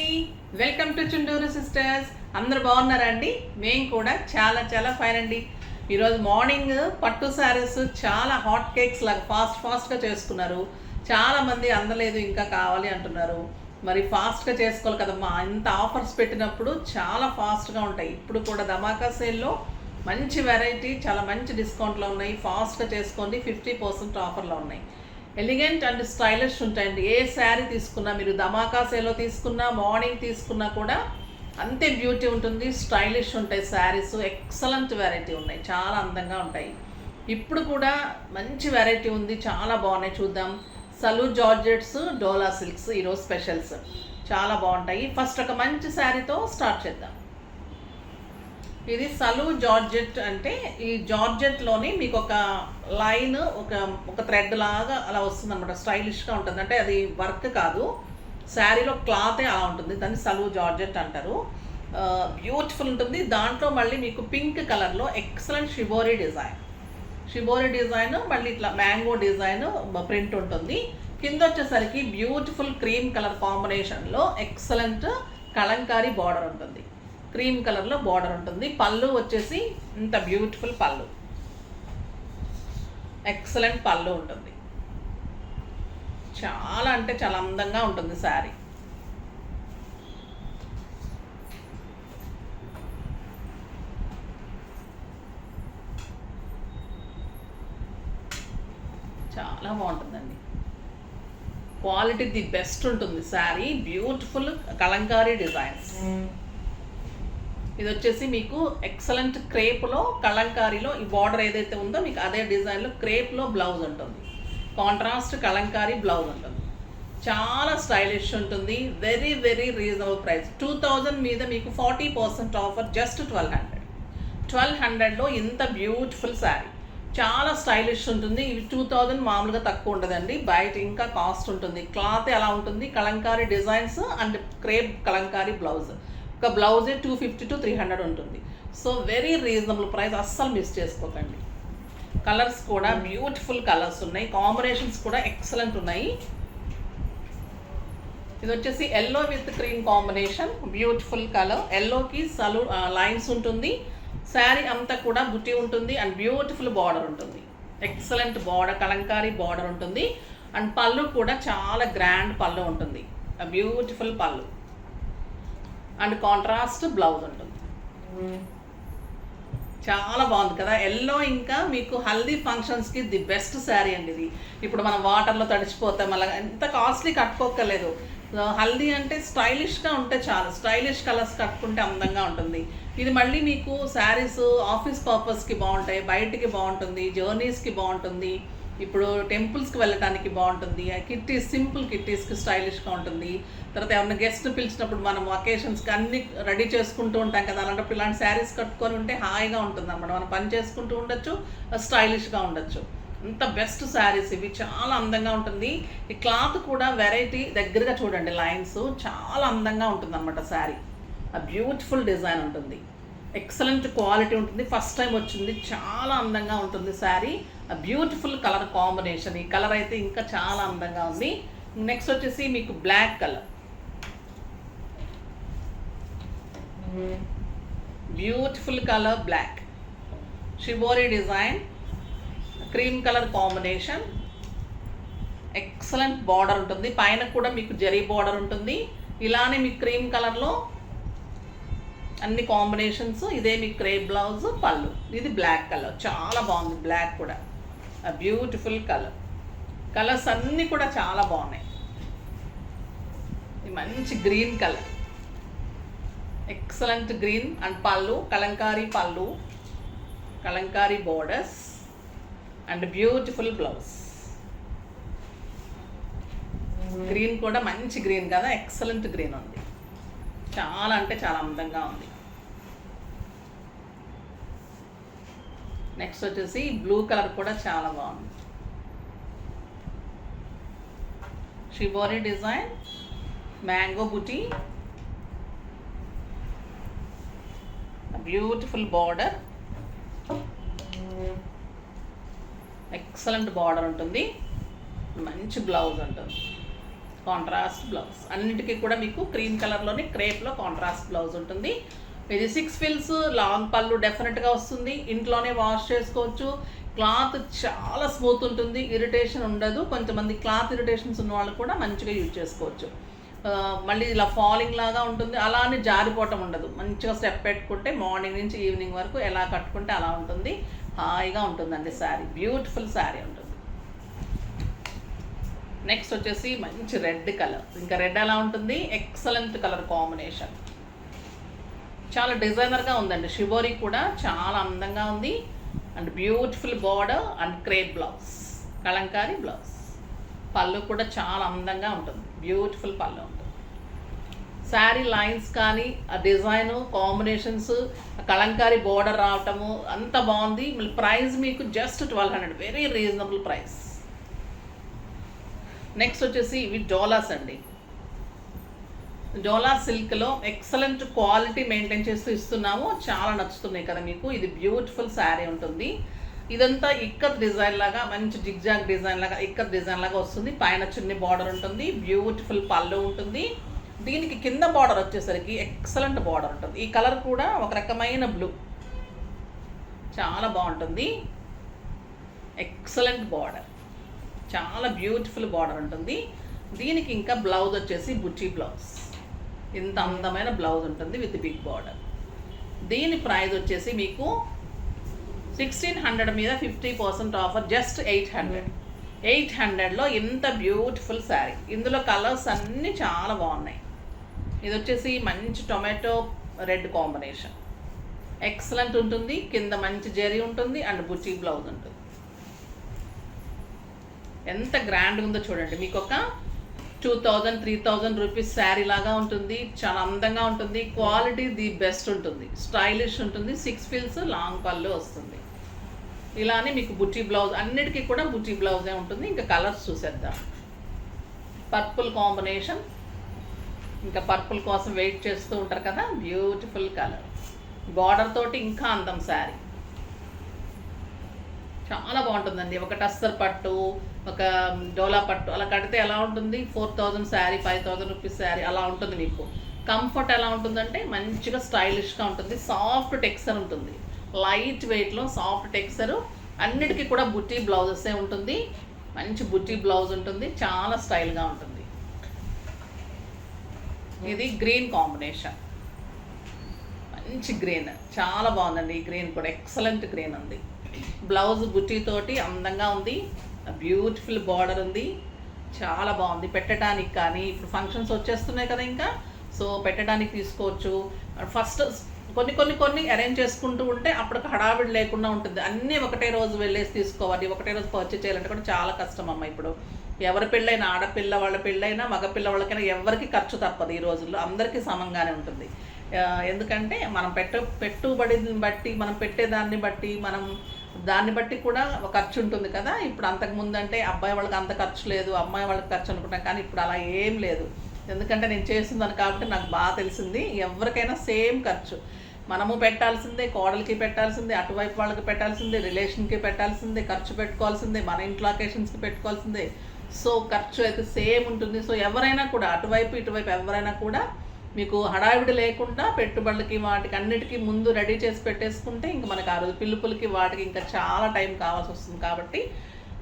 అండి, welcome to Chunduru sisters. అందరు బాగున్నారా అండి? మేము కూడా చాలా చాలా ఫైన్ అండి. ఈరోజు మార్నింగ్ పట్టు శారీస్ చాలా హాట్ కేక్స్ లాగా ఫాస్ట్గా చేసుకున్నారు. చాలామంది అందలేదు, ఇంకా కావాలి అంటున్నారు. మరి ఫాస్ట్గా చేసుకోవాలి కదమ్మా, ఇంత ఆఫర్స్ పెట్టినప్పుడు చాలా ఫాస్ట్గా ఉంటాయి. ఇప్పుడు కూడా ధమాకా సేల్లో మంచి వెరైటీ, చాలా మంచి డిస్కౌంట్లో ఉన్నాయి. ఫాస్ట్గా చేసుకోండి, 50% ఆఫర్లో ఉన్నాయి. ఎలిగెంట్ అండ్ స్టైలిష్ ఉంటాయండి. ఏ శారీ తీసుకున్నా, మీరు ధమాకా సేలో తీసుకున్నా, మార్నింగ్ తీసుకున్నా కూడా అంతే బ్యూటీ ఉంటుంది, స్టైలిష్ ఉంటాయి శారీస్. ఎక్సలెంట్ వెరైటీ ఉన్నాయి, చాలా అందంగా ఉంటాయి. ఇప్పుడు కూడా మంచి వెరైటీ ఉంది, చాలా బాగున్నాయి. చూద్దాం. సలు జార్జెట్స్, డోలా సిల్క్స్ ఈరోజు స్పెషల్స్ చాలా బాగుంటాయి. ఫస్ట్ ఒక మంచి శారీతో స్టార్ట్ చేద్దాం. ఇది సలు జార్జెట్ అంటే ఈ జార్జెట్లోని మీకు ఒక లైన్, ఒక థ్రెడ్ లాగా అలా వస్తుంది అనమాట. స్టైలిష్గా ఉంటుంది, అంటే అది వర్క్ కాదు, శారీలో క్లాతే అలా ఉంటుంది. దాన్ని సలు జార్జెట్ అంటారు. బ్యూటిఫుల్ ఉంటుంది. దాంట్లో మళ్ళీ మీకు పింక్ కలర్లో ఎక్సలెంట్ షిబోరీ డిజైన్, మళ్ళీ ఇట్లా మ్యాంగో డిజైన్ ప్రింట్ ఉంటుంది. కింద వచ్చేసరికి బ్యూటిఫుల్ క్రీమ్ కలర్ కాంబినేషన్లో ఎక్సలెంట్ కలంకారీ బార్డర్ ఉంటుంది. క్రీమ్ కలర్లో బార్డర్ ఉంటుంది. పళ్ళు వచ్చేసి ఇంత బ్యూటిఫుల్ పళ్ళు, ఎక్సలెంట్ పళ్ళు ఉంటుంది. చాలా అంటే చాలా అందంగా ఉంటుంది శారీ. చాలా బాగుంటుందండి, క్వాలిటీ ది బెస్ట్ ఉంటుంది శారీ. Beautiful Kalamkari designs. ఇది వచ్చేసి మీకు ఎక్సలెంట్ క్రేప్లో, కలంకారీలో ఈ బార్డర్ ఏదైతే ఉందో మీకు అదే డిజైన్లో క్రేప్లో బ్లౌజ్ ఉంటుంది. కాంట్రాస్ట్ కలంకారీ బ్లౌజ్ ఉంటుంది. చాలా స్టైలిష్ ఉంటుంది. Very very reasonable price. 2000 మీద మీకు 40% ఆఫర్, జస్ట్ 1200లో ఇంత బ్యూటిఫుల్ శారీ. చాలా స్టైలిష్ ఉంటుంది. ఇవి 2000 మామూలుగా తక్కువ ఉండదండి, బయట ఇంకా కాస్ట్ ఉంటుంది. క్లాత్ ఎలా ఉంటుంది, Kalamkari designs and crepe Kalamkari blouse. ఒక బ్లౌజే 250 to 300 ఉంటుంది. సో వెరీ రీజనబుల్ ప్రైస్, అస్సలు మిస్ చేసుకోకండి. కలర్స్ కూడా బ్యూటిఫుల్ కలర్స్ ఉన్నాయి, కాంబినేషన్స్ కూడా ఎక్సలెంట్ ఉన్నాయి. ఇది వచ్చేసి yellow with cream combination, beautiful colour. ఎల్లోకి సలు లైన్స్ ఉంటుంది. శారీ అంతా కూడా బుట్టి ఉంటుంది అండ్ బ్యూటిఫుల్ బార్డర్ ఉంటుంది. ఎక్సలెంట్ బార్డర్, కలంకారీ బార్డర్ ఉంటుంది. అండ్ పళ్ళు కూడా చాలా గ్రాండ్ పళ్ళు ఉంటుంది, బ్యూటిఫుల్ పళ్ళు అండ్ కాంట్రాస్ట్ బ్లౌజ్ ఉంటుంది. చాలా బాగుంది కదా. ఎల్లో ఇంకా మీకు హల్దీ ఫంక్షన్స్కి ది బెస్ట్ శారీ అండి ఇది. ఇప్పుడు మనం వాటర్లో తడిచిపోతాం, అలా ఎంత కాస్ట్లీ కట్టుకోక్కర్లేదు. హల్దీ అంటే స్టైలిష్గా ఉంటే చాలు, స్టైలిష్ కలర్స్ కట్టుకుంటే అందంగా ఉంటుంది. ఇది మళ్ళీ మీకు శారీస్ ఆఫీస్ పర్పస్కి బాగుంటాయి, బయటికి బాగుంటుంది, జర్నీస్కి బాగుంటుంది, ఇప్పుడు టెంపుల్స్కి వెళ్ళటానికి బాగుంటుంది. కిట్టీస్, సింపుల్ కిట్టీస్కి స్టైలిష్గా ఉంటుంది. తర్వాత ఏమన్నా గెస్ట్ పిలిచినప్పుడు మనం అకేషన్స్కి అన్ని రెడీ చేసుకుంటూ ఉంటాం కదా, అలాంటప్పుడు ఇలాంటి శారీస్ కట్టుకొని ఉంటే హాయిగా ఉంటుంది అన్నమాట. మనం పని చేసుకుంటూ ఉండొచ్చు, స్టైలిష్గా ఉండొచ్చు. అంత బెస్ట్ శారీస్ ఇవి, చాలా అందంగా ఉంటుంది. ఈ క్లాత్ కూడా వెరైటీ, దగ్గరగా చూడండి, లైన్స్ చాలా అందంగా ఉంటుంది అన్నమాట శారీ. ఆ బ్యూటిఫుల్ డిజైన్ ఉంటుంది, ఎక్సలెంట్ క్వాలిటీ ఉంటుంది. ఫస్ట్ టైం వచ్చింది, చాలా అందంగా ఉంటుంది శారీ. ఆ బ్యూటిఫుల్ కలర్ కాంబినేషన్, ఈ కలర్ అయితే ఇంకా చాలా అందంగా ఉంది. నెక్స్ట్ వచ్చేసి మీకు black colour, beautiful colour black, shibori design, cream colour combination, excellent border ఉంటుంది. పైన కూడా మీకు జరీ బార్డర్ ఉంటుంది. ఇలానే మీకు క్రీమ్ కలర్లో అన్ని కాంబినేషన్స్. ఇదే మీకు క్రేప్ బ్లౌజ్, పళ్ళు. ఇది బ్లాక్ కలర్, చాలా బాగుంది. బ్లాక్ కూడా బ్యూటిఫుల్ కలర్. కలర్స్ అన్నీ కూడా చాలా బాగున్నాయి. ఇది మంచి green colour, excellent green and పళ్ళు, కలంకారీ పళ్ళు, Kalamkari borders and beautiful blouse. Green కూడా మంచి గ్రీన్ కదా, ఎక్సలెంట్ గ్రీన్ ఉంది. చాలా అంటే చాలా అందంగా ఉంది. నెక్స్ట్ వచ్చేసి బ్లూ కలర్ కూడా చాలా బాగుంది. షిబోరీ డిజైన్, మ్యాంగో బుటీ, బ్యూటిఫుల్ బార్డర్, ఎక్సలెంట్ బార్డర్ ఉంటుంది. మంచి బ్లౌజ్ ఉంటుంది. Contrast blouse. అన్నిటికీ కూడా మీకు క్రీమ్ కలర్లోని క్రేప్లో కాంట్రాస్ట్ బ్లౌజ్ ఉంటుంది. ఇది 6 ఫిల్స్ లాంగ్ పళ్ళు డెఫినెట్గా వస్తుంది. ఇంట్లోనే వాష్ చేసుకోవచ్చు. క్లాత్ చాలా స్మూత్ ఉంటుంది, ఇరిటేషన్ ఉండదు. కొంతమంది క్లాత్ ఇరిటేషన్స్ ఉన్న వాళ్ళు కూడా మంచిగా యూజ్ చేసుకోవచ్చు. మళ్ళీ ఇలా ఫాలింగ్ లాగా ఉంటుంది, అలా అని జారిపోవటం ఉండదు. మంచిగా స్టెప్ పెట్టుకుంటే మార్నింగ్ నుంచి ఈవినింగ్ వరకు ఎలా కట్టుకుంటే అలా ఉంటుంది. హాయిగా ఉంటుందండి శారీ. బ్యూటిఫుల్ శారీ ఉంటుంది. నెక్స్ట్ వచ్చేసి మంచి రెడ్ కలర్. ఇంకా రెడ్ ఎలా ఉంటుంది, ఎక్సలెంట్ కలర్ కాంబినేషన్. చాలా డిజైనర్గా ఉందండి. షిబోరి కూడా చాలా అందంగా ఉంది. And beautiful border and crepe blouse, Kalamkari blouse. పళ్ళు కూడా చాలా అందంగా ఉంటుంది, బ్యూటిఫుల్ పళ్ళు ఉంటుంది. శారీ లైన్స్ కానీ ఆ డిజైను కాంబినేషన్స్, కలంకారీ బోర్డర్ రావటము అంత బాగుంది. మళ్ళీ ప్రైస్ మీకు just 1200, very reasonable price. Next వచ్చేసి ఇవి డోలాస్ అండి. డోలా సిల్క్లో ఎక్సలెంట్ క్వాలిటీ మెయింటైన్ చేస్తూ ఇస్తున్నాము. చాలా నచ్చుతున్నాయి కదా మీకు. ఇది బ్యూటిఫుల్ శారీ ఉంటుంది. ఇదంతా ఇక్కత్ డిజైన్ లాగా, మంచి జిగ్జాగ్ డిజైన్ లాగా, ఇక్కత్ డిజైన్ లాగా వస్తుంది. పైన చిన్ని బార్డర్ ఉంటుంది, బ్యూటిఫుల్ పళ్ళు ఉంటుంది. దీనికి కింద బార్డర్ వచ్చేసరికి ఎక్సలెంట్ బార్డర్ ఉంటుంది. ఈ కలర్ కూడా ఒక రకమైన బ్లూ, చాలా బాగుంటుంది. ఎక్సలెంట్ బార్డర్, చాలా బ్యూటిఫుల్ బార్డర్ ఉంటుంది. దీనికి ఇంకా బ్లౌజ్ వచ్చేసి బుటీ బ్లౌజ్. ఇంత అందమైన బ్లౌజ్ ఉంటుంది విత్ బిగ్ బార్డర్. దీని ప్రైస్ వచ్చేసి మీకు 1600 మీద 50% ఆఫర్, జస్ట్ 800. 800లో ఇంత బ్యూటిఫుల్ శారీ. ఇందులో కలర్స్ అన్నీ చాలా బాగున్నాయి. ఇది వచ్చేసి మంచి టొమాటో రెడ్ కాంబినేషన్, ఎక్సలెంట్ ఉంటుంది. కింద మంచి జెరీ ఉంటుంది అండ్ బుటీ బ్లౌజ్ ఉంటుంది. ఎంత గ్రాండ్గా ఉందో చూడండి. మీకు ఒక 2000-3000 రూపీస్ శారీ లాగా ఉంటుంది. చాలా అందంగా ఉంటుంది. క్వాలిటీ ది బెస్ట్ ఉంటుంది, స్టైలిష్ ఉంటుంది. 6 ఫిల్స్ లాంగ్ పళ్ళు వస్తుంది. ఇలానే మీకు బుటీ బ్లౌజ్, అన్నిటికీ కూడా బుటీ బ్లౌజే ఉంటుంది. ఇంకా కలర్స్ చూసేద్దాం. పర్పుల్ కాంబినేషన్, ఇంకా పర్పుల్ కోసం వెయిట్ చేస్తూ ఉంటారు కదా, బ్యూటిఫుల్ కలర్. బార్డర్ తోటి ఇంకా అందం శారీ. చాలా బాగుంటుందండి. ఒక టస్సర్ పట్టు, ఒక డోలా పట్టు అలా కడితే ఎలా ఉంటుంది, 4000 శారీ, 5000 రూపీస్ శారీ అలా ఉంటుంది. మీకు కంఫర్ట్ ఎలా ఉంటుందంటే మంచిగా స్టైలిష్గా ఉంటుంది. సాఫ్ట్ టెక్స్చర్ ఉంటుంది, లైట్ వెయిట్లో సాఫ్ట్ టెక్స్చరు. అన్నిటికీ కూడా బుటీ బ్లౌజెసే ఉంటుంది. మంచి బుటీ బ్లౌజ్ ఉంటుంది, చాలా స్టైల్గా ఉంటుంది. ఇది గ్రీన్ కాంబినేషన్, మంచి గ్రీన్, చాలా బాగుందండి. ఈ గ్రీన్ కూడా ఎక్సలెంట్ గ్రీన్ ఉంది. బ్లౌజ్ బుటీ తోటి అందంగా ఉంది. బ్యూటిఫుల్ బార్డర్ ఉంది, చాలా బాగుంది. పెట్టడానికి కానీ ఇప్పుడు ఫంక్షన్స్ వచ్చేస్తున్నాయి కదా ఇంకా, సో పెట్టడానికి తీసుకోవచ్చు. ఫస్ట్ కొన్ని అరేంజ్ చేసుకుంటూ ఉంటే అప్పటికి హడావిడి లేకుండా ఉంటుంది. అన్నీ ఒకటే రోజు వెళ్ళేసి తీసుకోవాలి, ఒకటే రోజు పర్చేజ్ చేయాలంటే కూడా చాలా కష్టం అమ్మ. ఇప్పుడు ఎవరి పెళ్ళైనా, ఆడపిల్ల వాళ్ళ పెళ్ళైనా, మగపిల్ల వాళ్ళకైనా ఎవరికి ఖర్చు తప్పదు. ఈ రోజుల్లో అందరికీ సమంగానే ఉంటుంది. ఎందుకంటే మనం పెట్టుబడిని బట్టి, మనం పెట్టేదాన్ని బట్టి, దాన్ని బట్టి కూడా ఖర్చు ఉంటుంది కదా. ఇప్పుడు అంతకుముందు అంటే అబ్బాయి వాళ్ళకి అంత ఖర్చు లేదు, అమ్మాయి వాళ్ళకి ఖర్చు అనుకుంటాం. కానీ ఇప్పుడు అలా ఏం లేదు. ఎందుకంటే నేను చేస్తుందని కాబట్టి నాకు బాగా తెలిసింది. ఎవరికైనా సేమ్ ఖర్చు. మనము పెట్టాల్సిందే, కోడలికి పెట్టాల్సిందే, అటువైపు వాళ్ళకి పెట్టాల్సిందే, రిలేషన్కి పెట్టాల్సిందే, ఖర్చు పెట్టుకోవాల్సిందే, మన ఇంట్లో అకేషన్స్కి పెట్టుకోవాల్సిందే. సో ఖర్చు అయితే సేమ్ ఉంటుంది. సో ఎవరైనా కూడా అటువైపు ఇటువైపు ఎవరైనా కూడా మీకు హడావిడి లేకుండా పెట్టుబడులకి వాటికి అన్నిటికీ ముందు రెడీ చేసి పెట్టేసుకుంటే ఇంక మనకు ఆ రోజు పిలుపులకి వాటికి ఇంకా చాలా టైం కావాల్సి వస్తుంది. కాబట్టి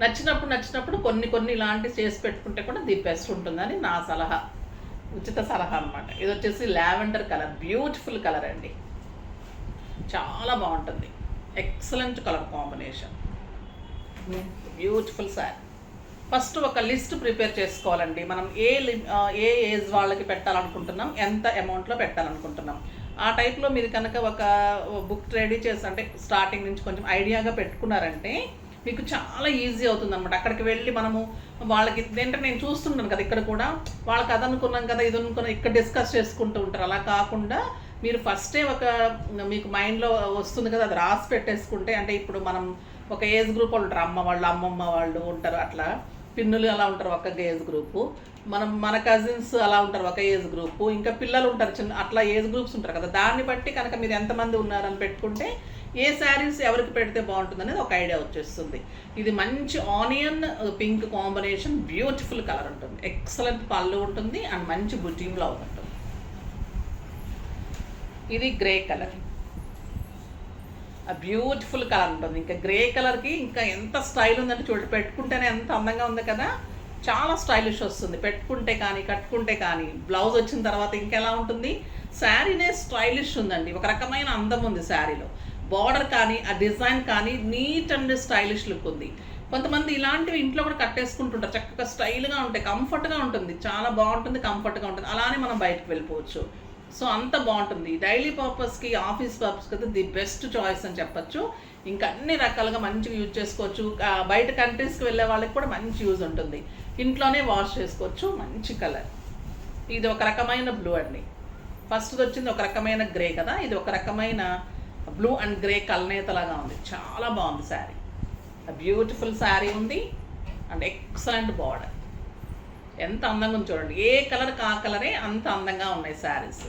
నచ్చినప్పుడు కొన్ని ఇలాంటివి చేసి పెట్టుకుంటే కూడా ది బెస్ట్ ఉంటుందని నా సలహా, ఉచిత సలహా అనమాట. ఇది వచ్చేసి లావెండర్ కలర్, బ్యూటిఫుల్ కలర్ అండి, చాలా బాగుంటుంది. Excellent colour combination, beautiful sari. First ఒక లిస్ట్ ప్రిపేర్ చేసుకోవాలండి. మనం ఏ ఏజ్ వాళ్ళకి పెట్టాలనుకుంటున్నాం, ఎంత అమౌంట్లో పెట్టాలనుకుంటున్నాం. ఆ టైప్లో మీరు కనుక ఒక బుక్ రెడీ చేసి, అంటే స్టార్టింగ్ నుంచి కొంచెం ఐడియాగా పెట్టుకున్నారంటే మీకు చాలా ఈజీ అవుతుంది అనమాట. అక్కడికి వెళ్ళి మనము వాళ్ళకి ఏంటంటే నేను చూస్తుంటాను కదా, ఇక్కడ కూడా వాళ్ళకి అది అనుకున్నాం కదా, ఇది అనుకున్నాం, ఇక్కడ డిస్కస్ చేసుకుంటూ ఉంటారు. అలా కాకుండా మీరు ఫస్టే మీకు మైండ్లో వస్తుంది కదా, అది రాసి పెట్టేసుకుంటే, అంటే ఇప్పుడు మనం ఒక ఏజ్ గ్రూప్ వాళ్ళు ఉంటారు, అమ్మ వాళ్ళు, అమ్మమ్మ వాళ్ళు ఉంటారు. అట్లా పిన్నులు అలా ఉంటారు ఒక ఏజ్ గ్రూపు, మన కజిన్స్ అలా ఉంటారు ఒక ఏజ్ గ్రూపు, ఇంకా పిల్లలు ఉంటారు చిన్న, అట్లా ఏజ్ గ్రూప్స్ ఉంటారు కదా. దాన్ని బట్టి కనుక మీరు ఎంతమంది ఉన్నారని పెట్టుకుంటే ఏ శారీస్ ఎవరికి పెడితే బాగుంటుంది అనేది ఒక ఐడియా వచ్చేస్తుంది. ఇది మంచి onion pink combination, beautiful colour ఉంటుంది, ఎక్సలెంట్ పళ్ళు ఉంటుంది అండ్ మంచి బుటీ బ్లౌజ్ ఉంటుంది. ఇది గ్రే కలర్, బ్యూటిఫుల్ కలర్ ఉంటుంది. ఇంకా గ్రే కలర్కి ఇంకా ఎంత స్టైల్ ఉందంటే చూడండి, పెట్టుకుంటేనే ఎంత అందంగా ఉంది కదా, చాలా స్టైలిష్ వస్తుంది పెట్టుకుంటే కానీ కట్టుకుంటే కానీ. బ్లౌజ్ వచ్చిన తర్వాత ఇంకెలా ఉంటుంది, శారీనే స్టైలిష్ ఉందండి, ఒక రకమైన అందం ఉంది శారీలో. బార్డర్ కానీ ఆ డిజైన్ కానీ నీట్ అండ్ స్టైలిష్ లుక్ ఉంది. కొంతమంది ఇలాంటివి ఇంట్లో కూడా కట్టేసుకుంటుంటారు, చక్కగా స్టైల్గా ఉంటాయి, కంఫర్ట్గా ఉంటుంది, చాలా బాగుంటుంది, కంఫర్ట్గా ఉంటుంది. అలానే మనం బయటకు వెళ్ళిపోవచ్చు. సో అంత బాగుంటుంది. డైలీ పర్పస్కి, ఆఫీస్ పర్పస్కి అయితే ది బెస్ట్ చాయిస్ అని చెప్పచ్చు. ఇంకా అన్ని రకాలుగా మంచిగా యూజ్ చేసుకోవచ్చు. బయట కంట్రీస్కి వెళ్ళే వాళ్ళకి కూడా మంచి యూజ్ ఉంటుంది. ఇంట్లోనే వాష్ చేసుకోవచ్చు. మంచి కలర్. ఇది ఒక రకమైన బ్లూ అండి. ఫస్ట్ది వచ్చింది ఒక రకమైన గ్రే కదా, ఇది ఒక రకమైన బ్లూ అండ్ గ్రే కలనేతలాగా ఉంది. చాలా బాగుంది శారీ, బ్యూటిఫుల్ శారీ ఉంది అండ్ ఎక్సలెంట్ బార్డర్. ఎంత అందంగా ఉంది చూడండి, ఏ కలర్ ఆ కలరే అంత అందంగా ఉన్నాయి శారీస్,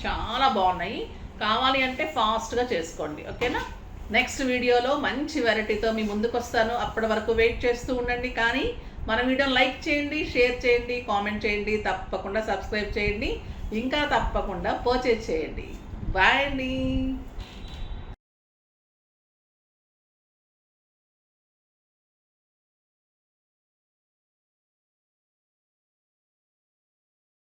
చాలా బాగున్నాయి. కావాలి అంటే ఫాస్ట్గా చేసుకోండి, ఓకేనా. నెక్స్ట్ వీడియోలో మంచి వెరైటీతో మీ ముందుకు వస్తాను. అప్పటి వరకు వెయిట్ చేస్తూ ఉండండి. కానీ మన వీడియోని లైక్ చేయండి, షేర్ చేయండి, కామెంట్ చేయండి, తప్పకుండా సబ్స్క్రైబ్ చేయండి, ఇంకా తప్పకుండా పర్చేజ్ చేయండి. బాయ్ అండి.